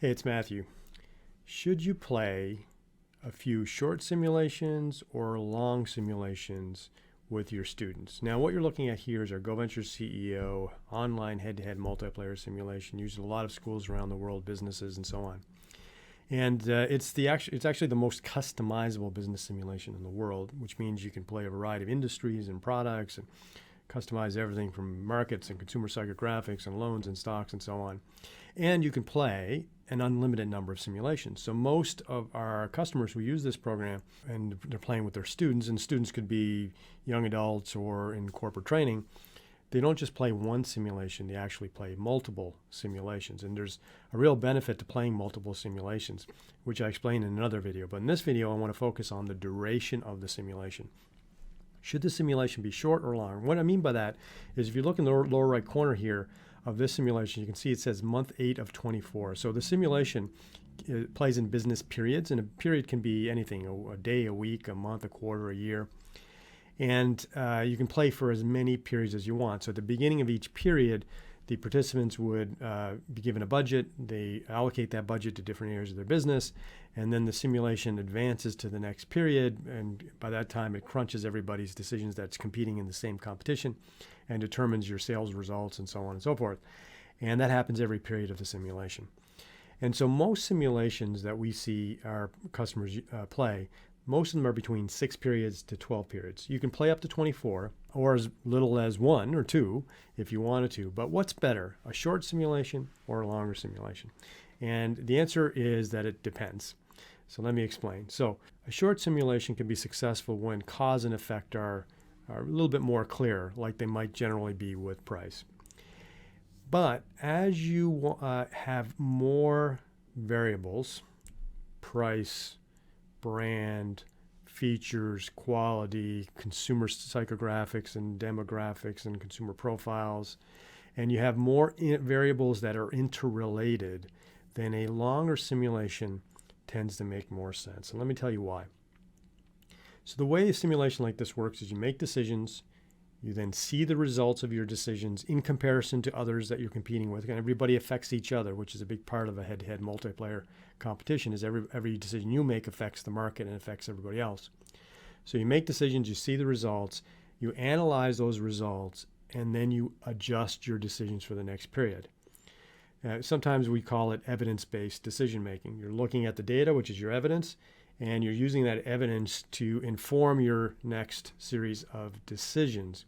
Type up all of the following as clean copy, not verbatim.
Hey, it's Matthew. Should you play a few short simulations or long simulations with your students? Now, what you're looking at here is our GoVenture CEO online head-to-head multiplayer simulation used in a lot of schools around the world, businesses, and so on. And it's actually the most customizable business simulation in the world, which means you can play a variety of industries and products and customize everything from markets and consumer psychographics and loans and stocks and so on. And you can play an unlimited number of simulations. So most of our customers who use this program, and they're playing with their students, and students could be young adults or in corporate training, they don't just play one simulation, they actually play multiple simulations. And there's a real benefit to playing multiple simulations, which I explained in another video. But in this video, I want to focus on the duration of the simulation. Should the simulation be short or long? What I mean by that is if you look in the lower right corner here of this simulation, you can see it says month 8 of 24. So the simulation plays in business periods, and a period can be anything, a day, a week, a month, a quarter, a year. And you can play for as many periods as you want. So at the beginning of each period, the participants would be given a budget. They allocate that budget to different areas of their business, and then the simulation advances to the next period, and by that time it crunches everybody's decisions that's competing in the same competition and determines your sales results and so on and so forth. And that happens every period of the simulation. And so most simulations that we see our customers play, most of them are between 6 periods to 12 periods. You can play up to 24 or as little as 1 or 2 if you wanted to. But what's better, a short simulation or a longer simulation? And the answer is that it depends. So let me explain. So a short simulation can be successful when cause and effect are a little bit more clear, like they might generally be with price. But as you have more variables, price, brand, features, quality, consumer psychographics and demographics and consumer profiles, and you have more variables that are interrelated, then a longer simulation tends to make more sense. And let me tell you why. So the way a simulation like this works is you make decisions, you then see the results of your decisions in comparison to others that you're competing with, and everybody affects each other, which is a big part of a head-to-head multiplayer competition, is every decision you make affects the market and affects everybody else. So you make decisions, you see the results, you analyze those results, and then you adjust your decisions for the next period. Sometimes we call it evidence-based decision making. You're looking at the data, which is your evidence, and you're using that evidence to inform your next series of decisions.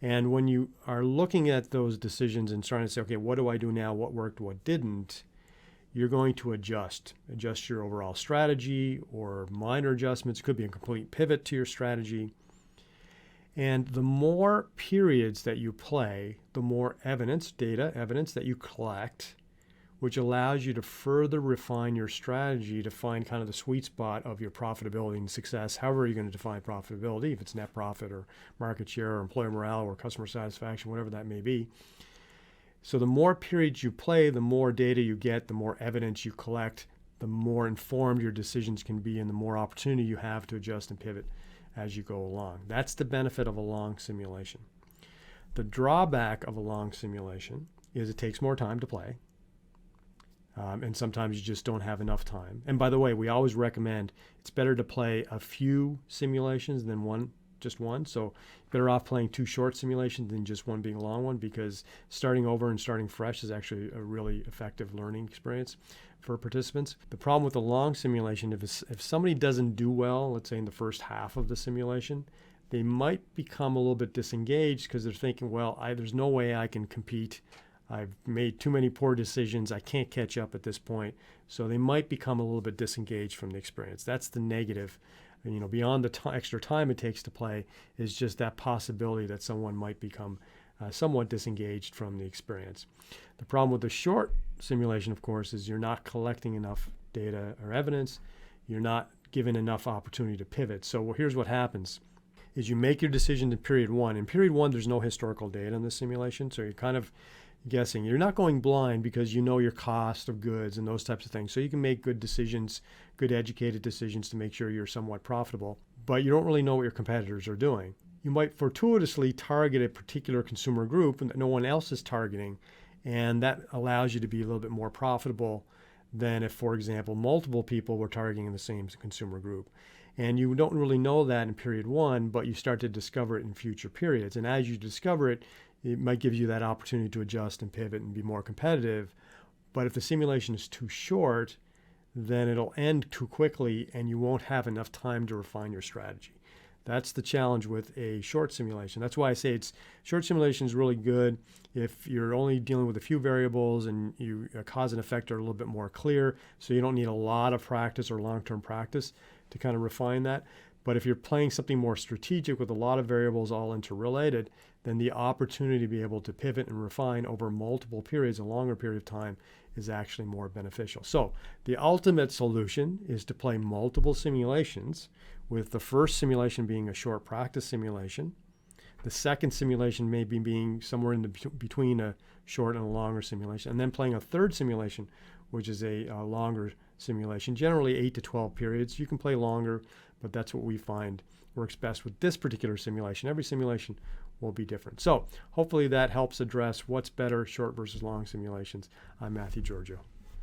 And when you are looking at those decisions and trying to say, okay, what do I do now? What worked? What didn't? You're going to adjust your overall strategy or minor adjustments. It could be a complete pivot to your strategy. And the more periods that you play, the more evidence that you collect, which allows you to further refine your strategy to find kind of the sweet spot of your profitability and success, however you're going to define profitability, if it's net profit or market share or employee morale or customer satisfaction, whatever that may be. So the more periods you play, the more data you get, the more evidence you collect, the more informed your decisions can be, and the more opportunity you have to adjust and pivot as you go along. That's the benefit of a long simulation. The drawback of a long simulation is it takes more time to play. And sometimes you just don't have enough time. And by the way, we always recommend it's better to play a few simulations than just one. So better off playing 2 short simulations than just one being a long one, because starting over and starting fresh is actually a really effective learning experience for participants. The problem with a long simulation, if somebody doesn't do well, let's say in the first half of the simulation, they might become a little bit disengaged because they're thinking, well, there's no way I can compete. I've made too many poor decisions. I can't catch up at this point. So they might become a little bit disengaged from the experience. That's the negative. And, beyond the extra time it takes to play is just that possibility that someone might become somewhat disengaged from the experience. The problem with the short simulation, of course, is you're not collecting enough data or evidence. You're not given enough opportunity to pivot. So here's what happens. Is you make your decision in period 1. In period 1, there's no historical data in the simulation, so you're kind of guessing. You're not going blind because you know your cost of goods and those types of things. So you can make good decisions, good educated decisions to make sure you're somewhat profitable, but you don't really know what your competitors are doing. You might fortuitously target a particular consumer group that no one else is targeting, and that allows you to be a little bit more profitable than if, for example, multiple people were targeting the same consumer group. And you don't really know that in period one, but you start to discover it in future periods. And as you discover it, it might give you that opportunity to adjust and pivot and be more competitive. But if the simulation is too short, then it'll end too quickly and you won't have enough time to refine your strategy. That's the challenge with a short simulation. That's why I say short simulation is really good if you're only dealing with a few variables and cause and effect are a little bit more clear, so you don't need a lot of practice or long-term practice to kind of refine that. But if you're playing something more strategic with a lot of variables all interrelated, then the opportunity to be able to pivot and refine over multiple periods, a longer period of time, is actually more beneficial. So the ultimate solution is to play multiple simulations, with the first simulation being a short practice simulation. The second simulation may be being somewhere in between a short and a longer simulation, and then playing a third simulation, which is a longer simulation, generally 8 to 12 periods. You can play longer, but that's what we find works best with this particular simulation. Every simulation will be different. So hopefully that helps address what's better, short versus long simulations. I'm Mathew Giorgio.